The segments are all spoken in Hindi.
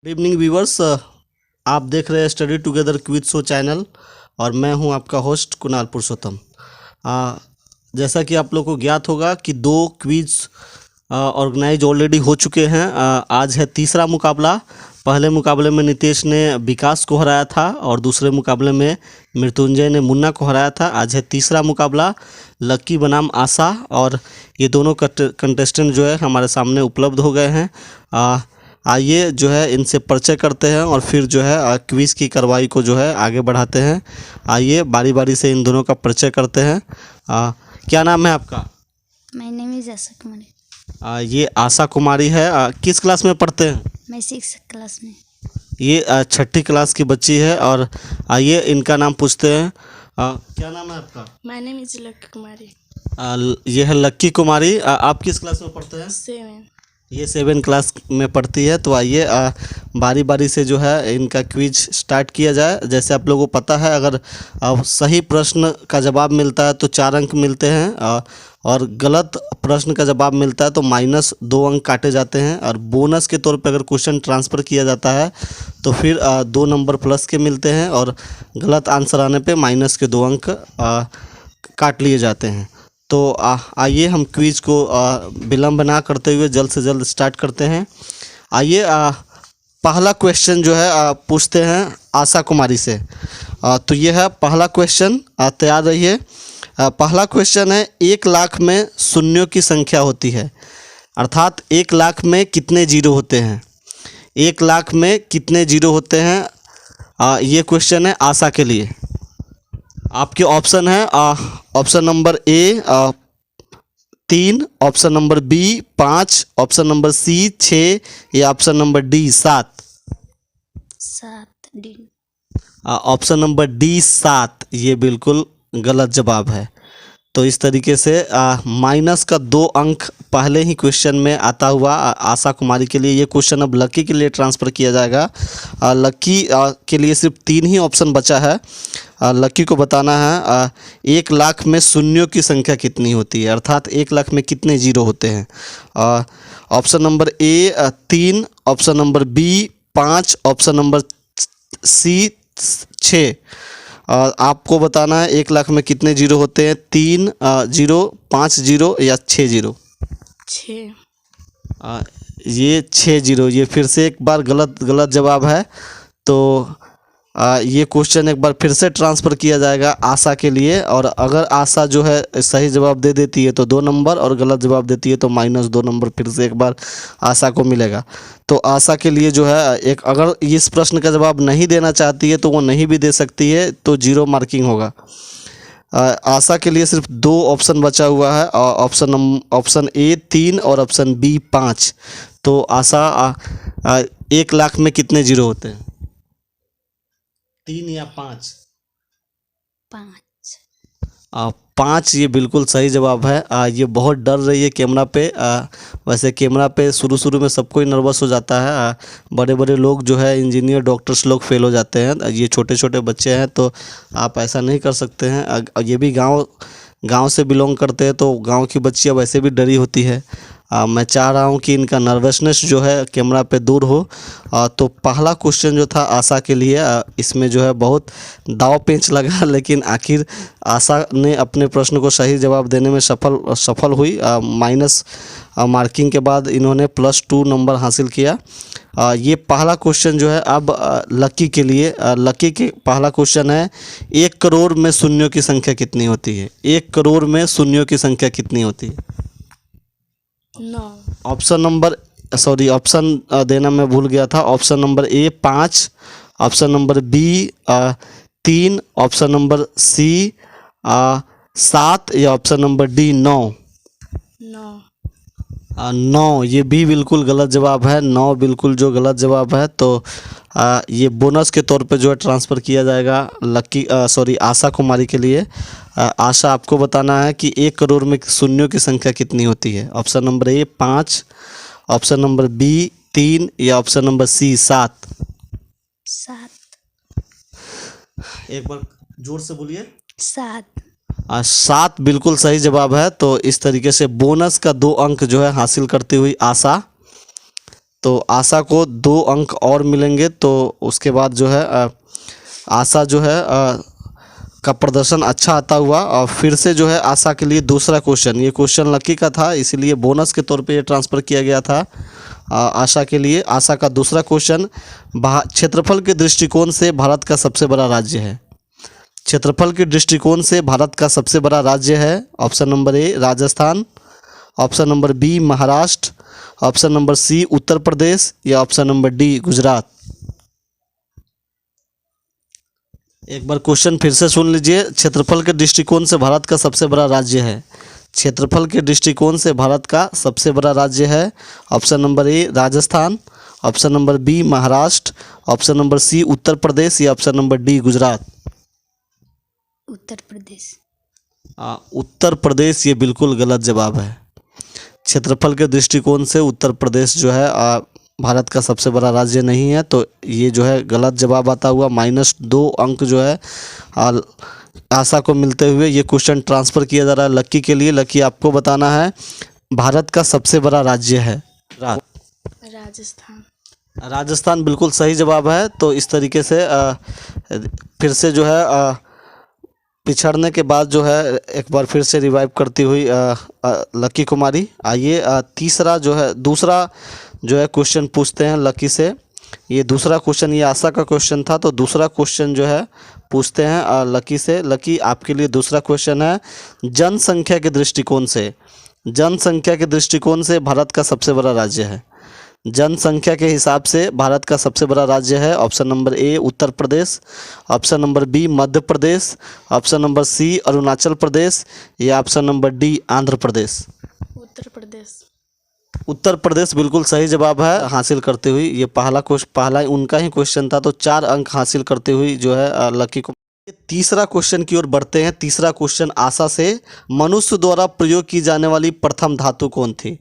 Good evening viewers. आप देख रहे हैं study together quiz show channel और मैं हूं आपका होस्ट कुणाल पुरुषोत्तम। जैसा कि आप लोग को ज्ञात होगा कि 2 क्विज ऑर्गेनाइज ऑलरेडी हो चुके हैं। आज है तीसरा मुकाबला। पहले मुकाबले में नितेश ने विकास को हराया था और दूसरे मुकाबले में मृत्युंजय ने मुन्ना को हराया था। आज है तीसरा मुकाबला। लक्की बनाम आशा और ये दोनों कंटेस्टेंट जो है हमारे सामने उपलब्ध हो गए हैं। आइए जो है इनसे परिचय करते हैं और फिर जो है क्विज की कार्रवाई को जो है आगे बढ़ाते हैं। आइए बारी बारी से इन दोनों का परिचय करते हैं। क्या नाम है आपका? My name is Asha Kumari. ये आशा कुमारी है। किस क्लास में पढ़ते हैं? मैं 6th क्लास में। ये 6ठी क्लास की बच्ची है। और आइए इनका नाम पूछते हैं। क्या नाम है आपका? माय नेम इज लक्की कुमारी। ये है लक्की कुमारी। आप किस क्लास में पढ़ते हैं? 7। ये 7 क्लास में पढ़ती है। तो आइए बारी बारी से जो है इनका क्विज स्टार्ट किया जाए। जैसे आप लोगों को पता है, अगर सही प्रश्न का जवाब मिलता है तो 4 अंक मिलते हैं और गलत प्रश्न का जवाब मिलता है तो -2 अंक काटे जाते हैं। और बोनस के तौर पर अगर क्वेश्चन ट्रांसफ़र किया जाता है तो फिर 2 नंबर प्लस के मिलते हैं और गलत आंसर आने पे -2 अंक काट लिए जाते हैं। तो आइए हम क्विज को विलम्ब ना करते हुए जल्द से जल्द स्टार्ट करते हैं। आइए पहला क्वेश्चन जो है पूछते हैं आशा कुमारी से। तो ये है पहला क्वेश्चन। तैयार रहिए। पहला क्वेश्चन है, 1 लाख में शून्यों की संख्या होती है, अर्थात 1 लाख में कितने जीरो होते हैं? 1 लाख में कितने जीरो होते हैं? ये क्वेश्चन है आशा के लिए। आपके ऑप्शन है option number A 3, option number B 5, option number C 6 या option number D 7। 7 D. Option number D 7 ये बिल्कुल गलत जवाब है। तो इस तरीके से माइनस का 2 अंक पहले ही क्वेश्चन में आता हुआ आशा कुमारी के लिए। ये क्वेश्चन अब लक्की के लिए ट्रांसफ़र किया जाएगा। लक्की के लिए सिर्फ 3 ही ऑप्शन बचा है। लक्की को बताना है 1 लाख में शून्यों की संख्या कितनी होती है, अर्थात 1 लाख में कितने जीरो होते हैं। Option number A 3, option number B 5, option number C 6। आपको बताना है 1 लाख में कितने जीरो होते हैं। 3 जीरो, 5 जीरो या 6 जीरो? 6। ये 6 जीरो। ये फिर से एक बार गलत जवाब है। तो ये क्वेश्चन एक बार फिर से ट्रांसफ़र किया जाएगा आशा के लिए। और अगर आशा जो है सही जवाब दे देती है तो 2 नंबर, और गलत जवाब देती है तो -2 नंबर फिर से एक बार आशा को मिलेगा। तो आशा के लिए जो है अगर इस प्रश्न का जवाब नहीं देना चाहती है तो वो नहीं भी दे सकती है, तो 0 मार्किंग होगा। आशा के लिए सिर्फ 2 ऑप्शन बचा हुआ है, ऑप्शन ए 3 और ऑप्शन बी 5। तो आशा 1 लाख में कितने जीरो होते हैं? 3 या 5? 5। 5 ये बिल्कुल सही जवाब है। ये बहुत डर रही है कैमरा पे। वैसे कैमरा पे शुरू में सब कोई नर्वस हो जाता है। बड़े बड़े लोग जो है इंजीनियर डॉक्टर्स लोग फेल हो जाते हैं। ये छोटे छोटे बच्चे हैं तो आप ऐसा नहीं कर सकते हैं। ये भी गांव से बिलोंग करते हैं तो गांव की बच्चियां वैसे भी डरी होती है। मैं चाह रहा हूं कि इनका नर्वसनेस जो है कैमरा पे दूर हो। तो पहला क्वेश्चन जो था आशा के लिए, इसमें जो है बहुत दाव पेंच लगा, लेकिन आखिर आशा ने अपने प्रश्न को सही जवाब देने में सफल हुई। माइनस मार्किंग के बाद इन्होंने +2 नंबर हासिल किया। ये पहला क्वेश्चन जो है अब लक्की के लिए। लक्की के पहला क्वेश्चन है, 1 करोड़ में शून्यों की संख्या कितनी होती है? 1 करोड़ में शून्यों की संख्या कितनी होती है? 9। ऑप्शन देना मैं भूल गया था। Option number A 5, option number B 3, option number C 7 या ऑप्शन नंबर डी 9? 9 ये भी बिल्कुल गलत जवाब है। 9 बिल्कुल जो गलत जवाब है। तो ये बोनस के तौर पे जो है ट्रांसफ़र किया जाएगा आशा कुमारी के लिए। आशा आपको बताना है कि 1 करोड़ में शून्यों की संख्या कितनी होती है। Option number A 5, option number B 3 या ऑप्शन नंबर सी 7? 7। एक बार जोर से बोलिए। 7। 7 बिल्कुल सही जवाब है। तो इस तरीके से बोनस का 2 अंक जो है हासिल करती हुई आशा तो आशा को 2 अंक और मिलेंगे। तो उसके बाद जो है आशा जो है का प्रदर्शन अच्छा आता हुआ और फिर से जो है आशा के लिए दूसरा क्वेश्चन, ये क्वेश्चन लकी का था इसीलिए बोनस के तौर पे ये ट्रांसफ़र किया गया था आशा के लिए। आशा का दूसरा क्वेश्चन, क्षेत्रफल के दृष्टिकोण से भारत का सबसे बड़ा राज्य है। क्षेत्रफल के दृष्टिकोण से भारत का सबसे बड़ा राज्य है। Option number A Rajasthan, option number B Maharashtra, option number C Uttar Pradesh या ऑप्शन नंबर डी गुजरात। एक बार क्वेश्चन फिर से सुन लीजिए। क्षेत्रफल के दृष्टिकोण से भारत का सबसे बड़ा राज्य है। क्षेत्रफल के दृष्टिकोण से भारत का सबसे बड़ा राज्य है। Option number A Rajasthan, option number B Maharashtra, option number C Uttar Pradesh या option number D Gujarat. Uttar Pradesh. Uttar Pradesh ये बिल्कुल गलत जवाब है। क्षेत्रफल के दृष्टिकोण से उत्तर प्रदेश जो है भारत का सबसे बड़ा राज्य नहीं है। तो ये जो है गलत जवाब आता हुआ -2 अंक जो है आशा को मिलते हुए ये क्वेश्चन ट्रांसफ़र किया जा रहा है लक्की के लिए। लक्की आपको बताना है भारत का सबसे बड़ा राज्य है राजस्थान। राजस्थान बिल्कुल सही जवाब है। तो इस तरीके से फिर से जो है पिछड़ने के बाद जो है एक बार फिर से रिवाइव करती हुई लक्की कुमारी। आइए तीसरा जो है दूसरा जो है क्वेश्चन पूछते हैं लक्की से। ये दूसरा क्वेश्चन, ये आशा का क्वेश्चन था तो दूसरा क्वेश्चन जो है पूछते हैं लक्की से। लक्की आपके लिए दूसरा क्वेश्चन है, जनसंख्या के दृष्टिकोण से, जनसंख्या के दृष्टिकोण से भारत का सबसे बड़ा राज्य है। जनसंख्या के हिसाब से भारत का सबसे बड़ा राज्य है। Option number A Uttar Pradesh, option number B Madhya Pradesh, option number C Arunachal Pradesh या option number D Andhra Pradesh. Uttar Pradesh. Uttar Pradesh बिल्कुल सही जवाब है हासिल करते हुई। ये पहला उनका ही क्वेश्चन था तो 4 अंक हासिल करते हुई जो है लक्की को। तीसरा क्वेश्चन की ओर बढ़ते हैं। तीसरा क्वेश्चन आशा से, मनुष्य द्वारा प्रयोग की जाने वाली प्रथम धातु कौन थी?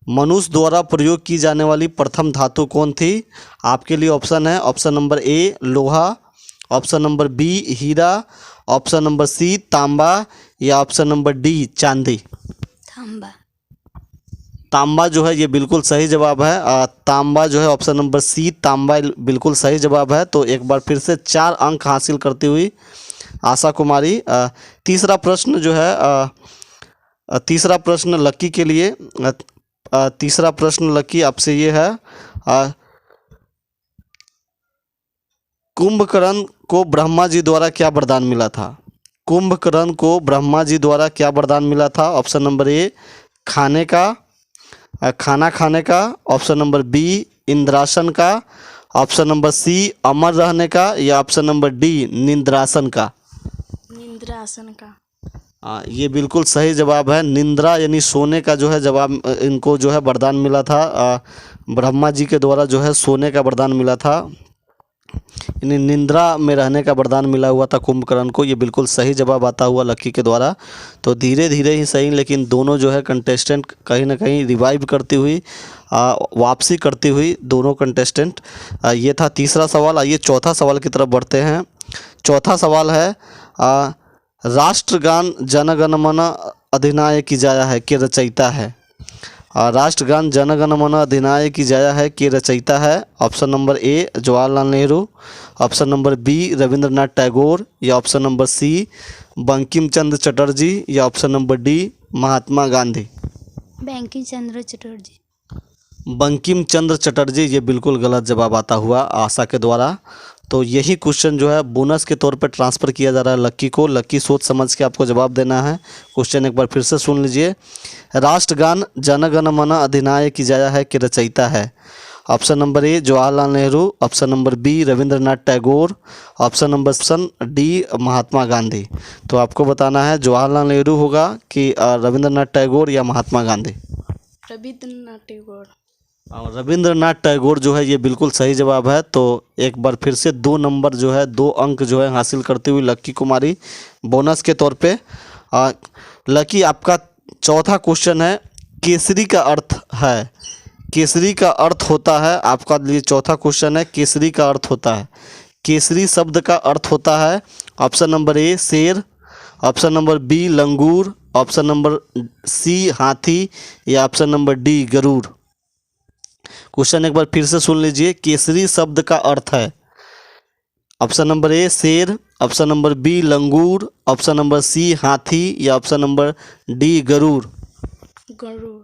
मनुष्य द्वारा प्रयोग की जाने वाली प्रथम धातु कौन थी? आपके लिए ऑप्शन है, ऑप्शन नंबर ए लोहा, ऑप्शन नंबर बी हीरा, ऑप्शन नंबर सी तांबा या ऑप्शन नंबर डी चांदी। तांबा। तांबा जो है ये बिल्कुल सही जवाब है। तांबा जो है ऑप्शन नंबर सी तांबा बिल्कुल सही जवाब है। तो एक बार फिर से 4 अंक हासिल करती हुई आशा कुमारी। तीसरा प्रश्न जो है तीसरा प्रश्न लक्की के लिए। तीसरा प्रश्न लक्की आपसे ये है, कुंभकर्ण को ब्रह्मा जी द्वारा क्या वरदान मिला था? कुंभकर्ण को ब्रह्मा जी द्वारा क्या वरदान मिला था? ऑप्शन नंबर ए खाना खाने का, ऑप्शन नंबर बी इंद्रासन का, ऑप्शन नंबर सी अमर रहने का या ऑप्शन नंबर डी निंद्रासन का। निंद्रासन का। ये बिल्कुल सही जवाब है। निंद्रा यानी सोने का जो है जवाब इनको जो है वरदान मिला था। ब्रह्मा जी के द्वारा जो है सोने का वरदान मिला था, यानी निंद्रा में रहने का वरदान मिला हुआ था कुंभकर्ण को। ये बिल्कुल सही जवाब आता हुआ लक्की के द्वारा। तो धीरे धीरे ही सही लेकिन दोनों जो है कंटेस्टेंट कहीं ना कहीं रिवाइव करती हुई वापसी करती हुई दोनों कंटेस्टेंट। ये था तीसरा सवाल। आइए चौथा सवाल की तरफ बढ़ते हैं। चौथा सवाल है, राष्ट्रगान जनगण मन अधिनायक जाया है के रचयिता है? राष्ट्रगान जनगण मन अधिनायक जाया है के रचयिता है? Option number A Jawaharlal Nehru, option number B Rabindranath Tagore या option number C Bankim Chandra Chatterjee या option number D Mahatma Gandhi. Bankim Chandra Chatterjee. Bankim Chandra Chatterjee ये बिल्कुल गलत जवाब आता हुआ आशा के द्वारा। तो यही क्वेश्चन जो है बोनस के तौर पर ट्रांसफ़र किया जा रहा है लक्की को। लक्की सोच समझ के आपको जवाब देना है। क्वेश्चन एक बार फिर से सुन लीजिए। राष्ट्रगान जनगण मन अधिनायक जाया है के रचयिता है? Option number A Jawaharlal Nehru, option number B Rabindranath Tagore, option number D Mahatma Gandhi. तो आपको बताना है जवाहरलाल नेहरू होगा कि रविंद्रनाथ टैगोर या महात्मा गांधी। रविंद्रनाथ टैगोर। रविंद्रनाथ टैगोर जो है ये बिल्कुल सही जवाब है। तो एक बार फिर से 2 नंबर जो है 2 अंक जो है हासिल करती हुई लक्की कुमारी बोनस के तौर पे। लक्की आपका चौथा क्वेश्चन है, केसरी का अर्थ है? केसरी का अर्थ होता है, आपका लिए चौथा क्वेश्चन है, केसरी का अर्थ होता है, केसरी शब्द का अर्थ होता है ऑप्शन नंबर ए शेर, ऑप्शन नंबर बी लंगूर, ऑप्शन नंबर सी हाथी या ऑप्शन नंबर डी गरुड़। क्वेश्चन एक बार फिर से सुन लीजिए। केसरी शब्द का अर्थ है, ऑप्शन नंबर ए शेर, ऑप्शन नंबर बी लंगूर, ऑप्शन नंबर सी हाथी या ऑप्शन नंबर डी गरुड़। गरुड़।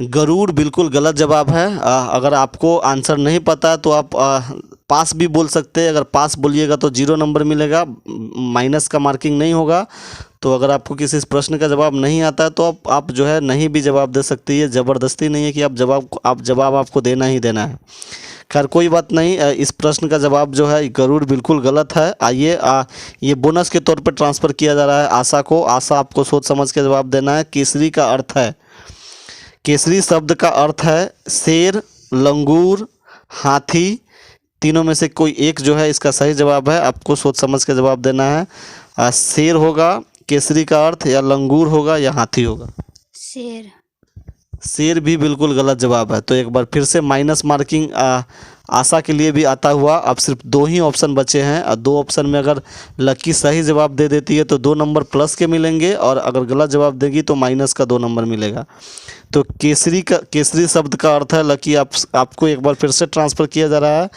गरुड़ बिल्कुल गलत जवाब है। अगर आपको आंसर नहीं पता तो आप पास भी बोल सकते हैं। अगर पास बोलिएगा तो 0 नंबर मिलेगा, माइनस का मार्किंग नहीं होगा। तो अगर आपको किसी प्रश्न का जवाब नहीं आता है तो आप जो है नहीं भी जवाब दे सकती है। ज़बरदस्ती नहीं है कि आप जवाब आपको देना ही देना है। खैर कोई बात नहीं, इस प्रश्न का जवाब जो है गरुड़ बिल्कुल गलत है। आइए ये बोनस के तौर पर ट्रांसफ़र किया जा रहा है आशा को। आशा आपको सोच समझ के जवाब देना है। केसरी का अर्थ है, केसरी शब्द का अर्थ है शेर, लंगूर, हाथी। तीनों में से कोई एक जो है इसका सही जवाब है। आपको सोच समझ के जवाब देना है। शेर होगा केसरी का अर्थ, या लंगूर होगा या हाथी होगा। शेर। शेर भी बिल्कुल गलत जवाब है। तो एक बार फिर से माइनस मार्किंग आशा के लिए भी आता हुआ। अब सिर्फ 2 ही ऑप्शन बचे हैं और 2 ऑप्शन में अगर लकी सही जवाब दे देती है तो 2 नंबर प्लस के मिलेंगे, और अगर गलत जवाब देगी तो माइनस का 2 नंबर मिलेगा। तो केसरी शब्द का अर्थ है लकी। आपको एक बार फिर से ट्रांसफ़र किया जा रहा है।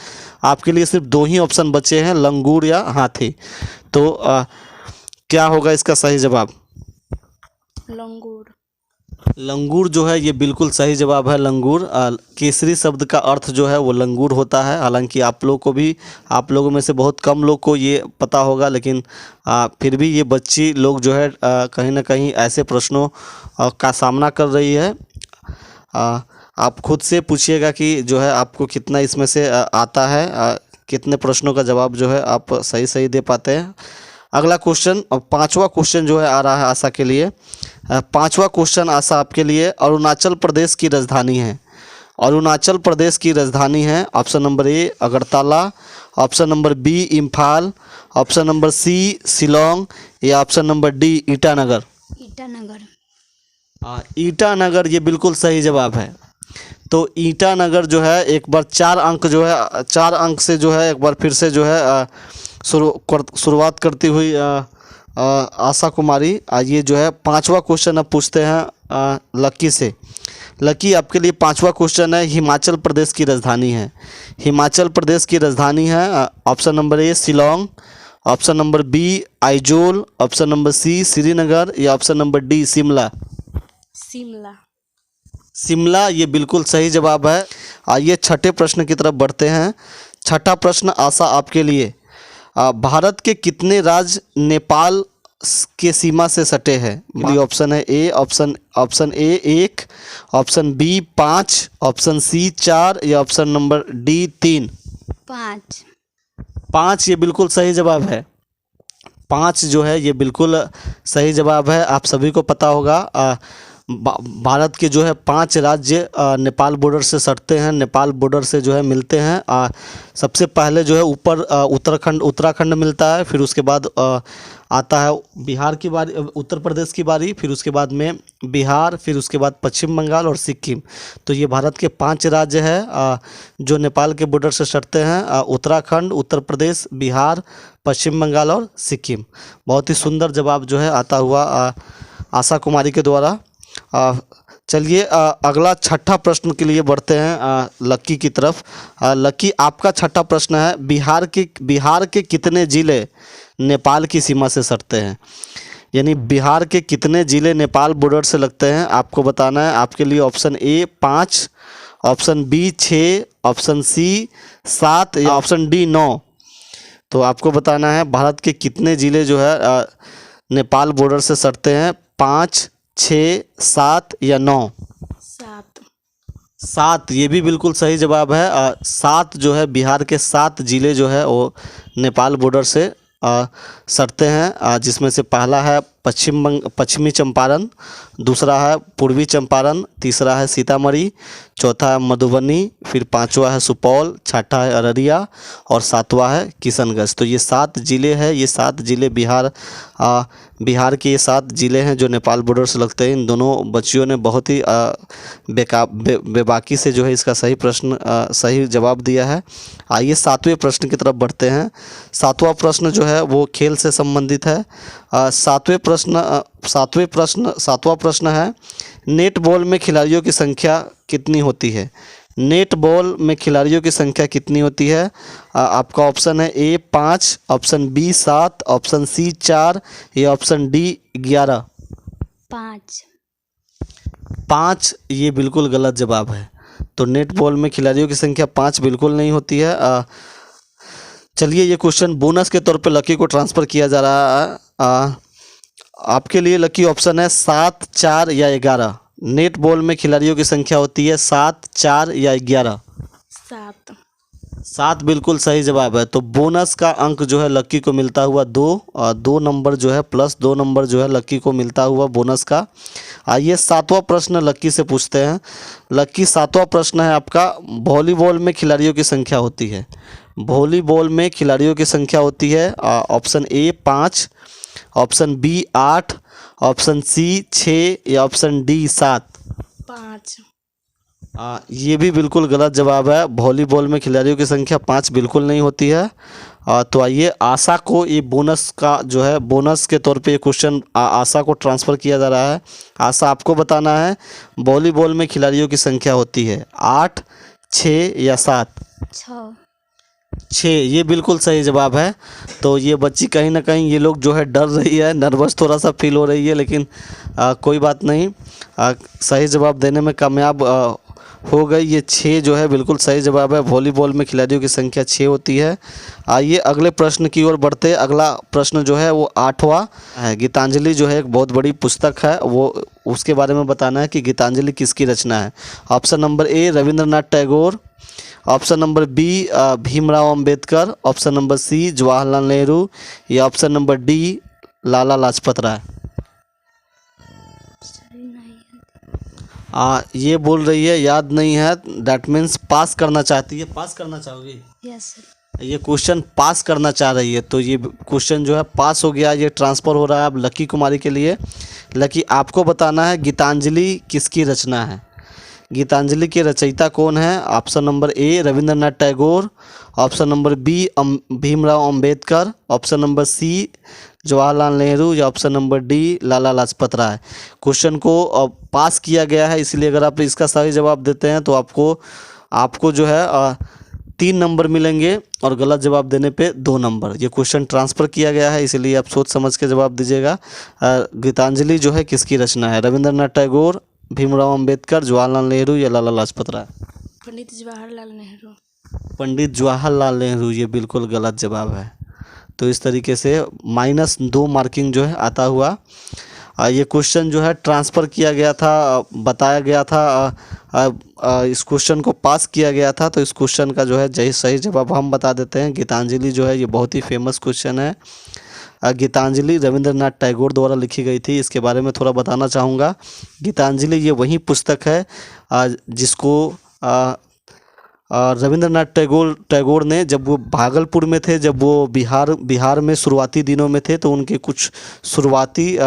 आपके लिए सिर्फ 2 ही ऑप्शन बचे हैं, लंगूर या हाथी। तो क्या होगा इसका सही जवाब? लंगूर। लंगूर जो है ये बिल्कुल सही जवाब है, लंगूर। केसरी शब्द का अर्थ जो है वो लंगूर होता है। हालांकि आप लोगों में से बहुत कम लोग को ये पता होगा, लेकिन फिर भी ये बच्ची लोग जो है कहीं ना कहीं ऐसे प्रश्नों का सामना कर रही है। आप खुद से पूछिएगा कि जो है आपको कितना इसमें से आता है, कितने प्रश्नों का जवाब जो है आप सही दे पाते हैं। अगला क्वेश्चन, 5वां क्वेश्चन जो है आ रहा है आशा के लिए। 5वां क्वेश्चन आशा आपके लिए अरुणाचल प्रदेश की राजधानी है। अरुणाचल प्रदेश की राजधानी है, option number A Agartala, option number B Imphal, option number C Shillong या option number D Itanagar. Itanagar. Itanagar ये बिल्कुल सही जवाब है। तो ईटानगर जो है एक बार 4 अंक से जो है एक बार फिर से जो है शुरुआत करती हुई आशा कुमारी। ये जो है 5वां क्वेश्चन अब पूछते हैं लकी से। लकी आपके लिए 5वां क्वेश्चन है, हिमाचल प्रदेश की राजधानी है। हिमाचल प्रदेश की राजधानी है, option number A Shillong, option number B Aizawl, option number C Srinagar या option number D Shimla. Shimla. Shimla ये बिल्कुल सही जवाब है। आइए छठे प्रश्न की तरफ बढ़ते हैं। छठा प्रश्न आशा आपके लिए, भारत के कितने राज्य नेपाल के सीमा से सटे हैं? ऑप्शन है A option A 1, option B 5, option C 4 या ऑप्शन नंबर डी 3। 5 ये बिल्कुल सही जवाब है। 5 जो है ये बिल्कुल सही जवाब है। आप सभी को पता होगा भारत के जो है 5 राज्य नेपाल बॉर्डर से सटते हैं, नेपाल बॉर्डर से जो है मिलते हैं। सबसे पहले जो है ऊपर उत्तराखंड मिलता है, फिर उसके बाद आता है बिहार की बारी, उत्तर प्रदेश की बारी, फिर उसके बाद में बिहार, फिर उसके बाद पश्चिम बंगाल और सिक्किम। तो ये भारत के 5 राज्य हैं जो नेपाल के बॉर्डर से सटते हैं, उत्तराखंड, उत्तर प्रदेश, बिहार, पश्चिम बंगाल और सिक्किम। बहुत ही सुंदर जवाब जो है आता हुआ आशा कुमारी के द्वारा। चलिए अगला छठा प्रश्न के लिए बढ़ते हैं लक्की की तरफ। लक्की आपका छठा प्रश्न है, बिहार के कितने ज़िले नेपाल की सीमा से सटते हैं? यानी बिहार के कितने ज़िले नेपाल बॉर्डर से लगते हैं आपको बताना है। आपके लिए option A 5, option B 6, option C 7 या ऑप्शन डी 9। तो आपको बताना है भारत के कितने ज़िले जो है नेपाल बॉर्डर से सटते हैं, 5, 6, 7 या 9। 7 ये भी बिल्कुल सही जवाब है। 7 जो है बिहार के 7 ज़िले जो है वो नेपाल बॉर्डर से सटते हैं, जिसमें से पहला है पश्चिमी चंपारण, दूसरा है पूर्वी चंपारण, तीसरा है सीतामढ़ी, चौथा है मधुबनी, फिर 5वां है सुपौल, छठा है अररिया और 7वां है किशनगंज। तो ये 7 ज़िले हैं। ये 7 ज़िले बिहार के ये 7 ज़िले हैं जो नेपाल बॉर्डर से लगते हैं। इन दोनों बच्चियों ने बहुत ही बेबाकी से जो है इसका सही जवाब दिया है। आइए 7वें प्रश्न की तरफ बढ़ते हैं। 7वां प्रश्न जो है वो खेल से संबंधित है। 7वां प्रश्न है, नेट बॉल में खिलाड़ियों की संख्या कितनी होती है? नेट बॉल में खिलाड़ियों की संख्या कितनी होती है? आपका ऑप्शन है ए 5, ऑप्शन बी 7, ऑप्शन सी 4 या ऑप्शन डी 11। 5। 5 ये बिल्कुल गलत जवाब है। तो नेट बॉल में खिलाड़ियों की संख्या 5 बिल्कुल नहीं होती है। चलिए ये क्वेश्चन बोनस के तौर पे लकी को ट्रांसफ़र किया जा रहा है। आपके लिए लकी ऑप्शन है 7, 4 या 11। नेट बॉल में खिलाड़ियों की संख्या होती है 7, 4 या 11। 7। 7 बिल्कुल सही जवाब है। तो बोनस का अंक जो है लक्की को मिलता हुआ 2, और 2 नंबर जो है प्लस 2 नंबर जो है लक्की को मिलता हुआ बोनस का। आइए 7वां प्रश्न लक्की से पूछते हैं। लक्की 7वां प्रश्न है आपका, वॉलीबॉल में खिलाड़ियों की संख्या होती है। वॉलीबॉल में खिलाड़ियों की संख्या होती है option A 5, option B 8, option C 6 या ऑप्शन डी 7। 5। ये भी बिल्कुल गलत जवाब है। वॉलीबॉल में खिलाड़ियों की संख्या 5 बिल्कुल नहीं होती है। तो आइए आशा को ये बोनस का जो है बोनस के तौर पे ये क्वेश्चन आशा को ट्रांसफ़र किया जा रहा है। आशा आपको बताना है वॉलीबॉल में खिलाड़ियों की संख्या होती है 8, 6 या 7। 6। 6 ये बिल्कुल सही जवाब है। तो ये बच्ची कहीं ना कहीं ये लोग जो है डर रही है, नर्वस थोड़ा सा फील हो रही है, लेकिन कोई बात नहीं, सही जवाब देने में कामयाब हो गई। ये 6 जो है बिल्कुल सही जवाब है। वॉलीबॉल में खिलाड़ियों की संख्या 6 होती है। आइए अगले प्रश्न की ओर बढ़ते। अगला प्रश्न जो है वो 8वां है। गीतांजलि जो है एक बहुत बड़ी पुस्तक है, वो उसके बारे में बताना है कि गीतांजलि किसकी रचना है। Option number A Rabindranath Tagore, option number B Bhimrao Ambedkar, option number C Jawaharlal Nehru या option number D Lala Lajpat Rai. ये बोल रही है याद नहीं है, दैट मीन्स पास करना चाहती है। पास करना चाहोगी? Yes sir. ये क्वेश्चन पास करना चाह रही है, तो ये क्वेश्चन जो है पास हो गया। ये ट्रांसफ़र हो रहा है अब लकी कुमारी के लिए। लकी आपको बताना है गीतांजलि किसकी रचना है। गीतांजलि के रचयिता कौन है? Option number A Rabindranath Tagore, option number B Bhimrao Ambedkar, option number C Jawaharlal Nehru या option number D Lala Lajpat Rai. Question को पास किया गया है, इसलिए अगर आप इसका सही जवाब देते हैं तो आपको जो है 3 नंबर मिलेंगे और गलत जवाब देने पे 2 नंबर। ये क्वेश्चन ट्रांसफ़र किया गया है, इसलिए आप सोच समझ के जवाब दीजिएगा। गीतांजलि जो है किसकी रचना है? रविंद्रनाथ टैगोर, भीमराव अंबेडकर, जवाहरलाल नेहरू या लाला लाजपत राय। पंडित जवाहरलाल नेहरू। पंडित जवाहरलाल नेहरू ये बिल्कुल गलत जवाब है। तो इस तरीके से -2 मार्किंग जो है आता हुआ। ये क्वेश्चन जो है ट्रांसफ़र किया गया था, बताया गया था, इस क्वेश्चन को पास किया गया था। तो इस क्वेश्चन का जो है सही जवाब हम बता देते हैं। गीतांजलि जो है ये बहुत ही फेमस क्वेश्चन है। गीतांजलि रविंद्रनाथ टैगोर द्वारा लिखी गई थी। इसके बारे में थोड़ा बताना चाहूँगा। गीतांजलि ये वही पुस्तक है जिसको रविंद्रनाथ टैगोर ने, जब वो भागलपुर में थे, जब वो बिहार में शुरुआती दिनों में थे, तो उनके कुछ शुरुआती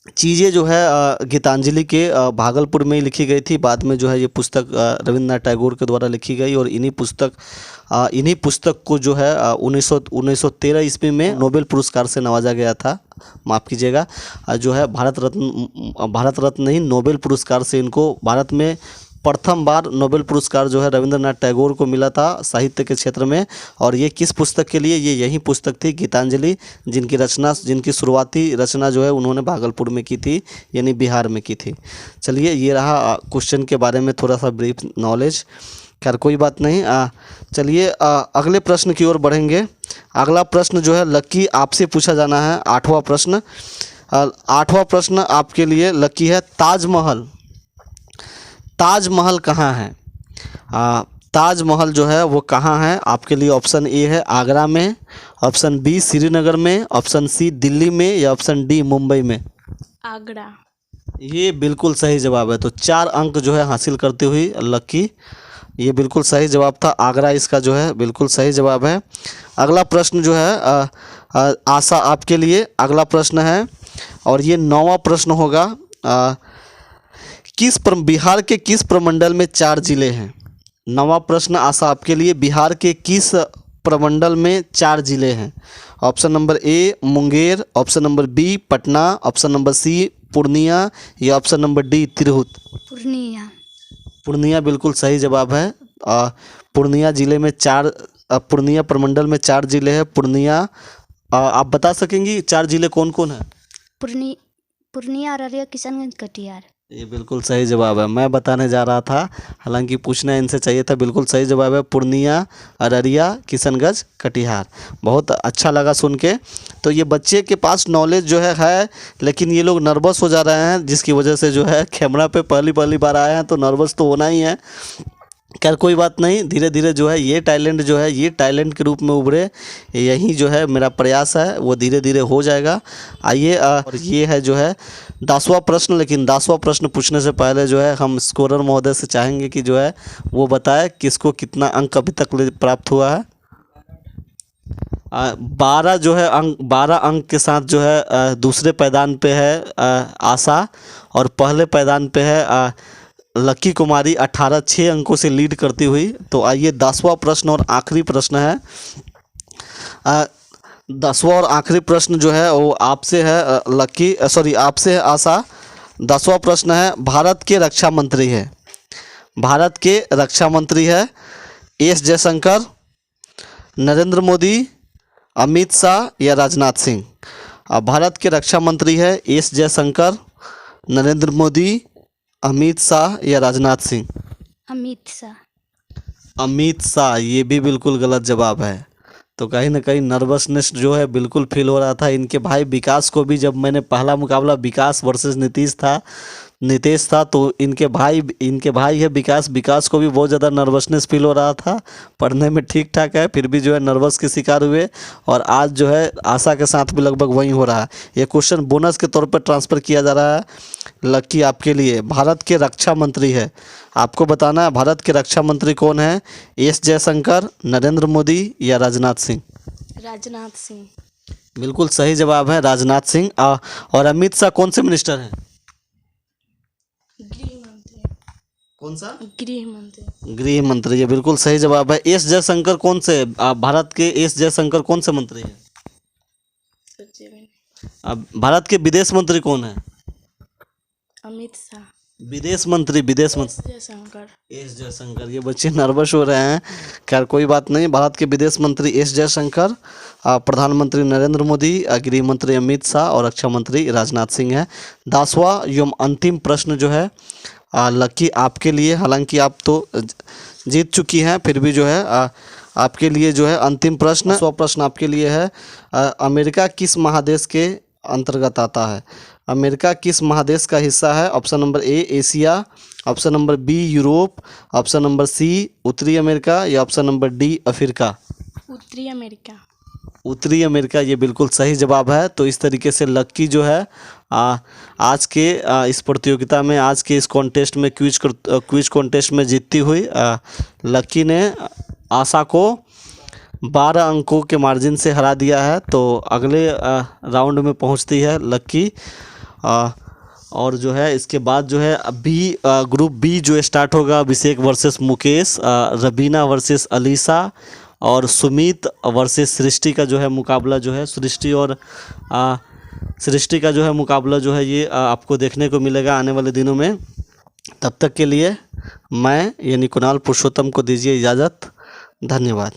चीज़ें जो है गीतांजलि के भागलपुर में ही लिखी गई थी। बाद में जो है ये पुस्तक रविंद्रनाथ टैगोर के द्वारा लिखी गई और इन्हीं पुस्तक को जो है 1913 ईस्वी में नोबेल पुरस्कार से नवाजा गया था। माफ़ कीजिएगा, जो है भारत रत्न नहीं, नोबेल पुरस्कार से इनको भारत में प्रथम बार नोबेल पुरस्कार जो है रविंद्रनाथ टैगोर को मिला था साहित्य के क्षेत्र में। और ये किस पुस्तक के लिए? ये यही पुस्तक थी गीतांजलि, जिनकी शुरुआती रचना जो है उन्होंने भागलपुर में की थी, यानी बिहार में की थी। चलिए ये रहा क्वेश्चन के बारे में थोड़ा सा ब्रीफ नॉलेज। खैर कोई बात नहीं। चलिए अगले प्रश्न की ओर बढ़ेंगे। अगला प्रश्न जो है लक्की आपसे पूछा जाना है, 8वां प्रश्न। 8वां प्रश्न आपके लिए लक्की है, ताजमहल कहाँ है? ताजमहल जो है वो कहाँ है? आपके लिए ऑप्शन ए है आगरा में, ऑप्शन बी श्रीनगर में, ऑप्शन सी दिल्ली में या ऑप्शन डी मुंबई में। आगरा। ये बिल्कुल सही जवाब है। तो 4 अंक जो है हासिल करते हुए लक्की, ये बिल्कुल सही जवाब था। आगरा इसका जो है बिल्कुल सही जवाब है। अगला प्रश्न जो है आशा आपके लिए अगला प्रश्न है और ये 9वां प्रश्न होगा। बिहार के किस प्रमंडल में 4 जिले हैं? 9वां प्रश्न आशा आपके लिए, बिहार के किस प्रमंडल में 4 जिले हैं? Option number A Munger, option number B Patna, option number C Purnia या option number D Tirhut? Purnia. Purnia बिल्कुल सही जवाब है। पूर्णिया जिले में पूर्णिया प्रमंडल में 4 जिले हैं। पूर्णिया आप बता सकेंगी 4 जिले कौन कौन है? पूर्णिया, अररिया, किशनगंज, कटिहार। ये बिल्कुल सही जवाब है। मैं बताने जा रहा था, हालांकि पूछना इनसे चाहिए था। बिल्कुल सही जवाब है पूर्णिया, अररिया, किशनगंज, कटिहार। बहुत अच्छा लगा सुन के। तो ये बच्चे के पास नॉलेज जो है, लेकिन ये लोग नर्वस हो जा रहे हैं, जिसकी वजह से जो है कैमरा पे पहली बार आए हैं तो नर्वस तो होना ही है। खैर कोई बात नहीं, धीरे धीरे जो है ये टैलेंट के रूप में उभरे। यही जो है मेरा प्रयास है, वो धीरे धीरे हो जाएगा। आइए, और ये है जो है 10वां प्रश्न। लेकिन 10वां प्रश्न पूछने से पहले जो है हम स्कोरर महोदय से चाहेंगे कि जो है वो बताए किसको कितना अंक अभी तक प्राप्त हुआ है। 12 अंक के साथ जो है दूसरे पायदान पे है आशा, और पहले पायदान पे है लक्की कुमारी 6 अंकों से लीड करती हुई। तो आइए 10वां प्रश्न और आखिरी प्रश्न है। 10वां और आखिरी प्रश्न जो है वो आपसे है आपसे है आशा। 10वां प्रश्न है, भारत के रक्षा मंत्री है एस जयशंकर, नरेंद्र मोदी, अमित शाह या राजनाथ सिंह? भारत के रक्षा मंत्री है एस जयशंकर, नरेंद्र मोदी, अमित शाह या राजनाथ सिंह? अमित शाह ये भी बिल्कुल गलत जवाब है। तो कहीं ना कहीं नर्वसनेस जो है बिल्कुल फील हो रहा था। इनके भाई विकास को भी, जब मैंने पहला मुकाबला विकास वर्सेस नीतीश था तो इनके भाई है विकास को भी बहुत ज़्यादा नर्वसनेस फील हो रहा था। पढ़ने में ठीक ठाक है, फिर भी जो है नर्वस के शिकार हुए। और आज जो है आशा के साथ भी लगभग वही हो रहा है। ये क्वेश्चन बोनस के तौर पर ट्रांसफ़र किया जा रहा है लक्की आपके लिए। भारत के रक्षा मंत्री है, आपको बताना है भारत के रक्षा मंत्री कौन है? एस जयशंकर, नरेंद्र मोदी या राजनाथ सिंह? राजनाथ सिंह। बिल्कुल सही जवाब है राजनाथ सिंह। और अमित शाह कौन से मिनिस्टर हैं? गृह मंत्री। कौन सा? गृह मंत्री। ये बिल्कुल सही जवाब है। एस जयशंकर कौन से भारत के एस जयशंकर कौन से मंत्री हैं? भारत के विदेश मंत्री कौन है? अमित शाह। विदेश मंत्री जयशंकर। एस जयशंकर। ये बच्चे नर्वस हो रहे हैं। खैर कोई बात नहीं, भारत के विदेश मंत्री एस जयशंकर, प्रधानमंत्री नरेंद्र मोदी, गृह मंत्री अमित शाह और रक्षा मंत्री राजनाथ सिंह है। 10वां एवं अंतिम प्रश्न जो है लक्की आपके लिए, हालांकि आप तो जीत चुकी हैं, फिर भी जो है आपके लिए जो है अंतिम प्रश्न। 10वां प्रश्न आपके लिए है, अमेरिका किस महादेश के अंतर्गत आता है? अमेरिका किस महादेश का हिस्सा है? Option number A Asia, option number B Europe, option number C उत्तरी अमेरिका या ऑप्शन नंबर डी अफ्रीका? उत्तरी अमेरिका। उत्तरी अमेरिका ये बिल्कुल सही जवाब है। तो इस तरीके से लक्की जो है आज के इस प्रतियोगिता में, आज के इस कॉन्टेस्ट में, क्विज कॉन्टेस्ट में जीतती हुई लक्की ने आशा को 12 अंकों के मार्जिन से हरा दिया है। तो अगले राउंड में पहुंचती है लक्की। और जो है इसके बाद जो है ग्रुप बी जो स्टार्ट होगा, अभिषेक वर्सेस मुकेश, रबीना वर्सेस अलीशा और सुमित वर्सेस सृष्टि का जो है मुकाबला जो है, सृष्टि का जो है मुकाबला जो है ये आपको देखने को मिलेगा आने वाले दिनों में। तब तक के लिए मैं यानी कुणाल पुरुषोत्तम को दीजिए इजाज़त। धन्यवाद।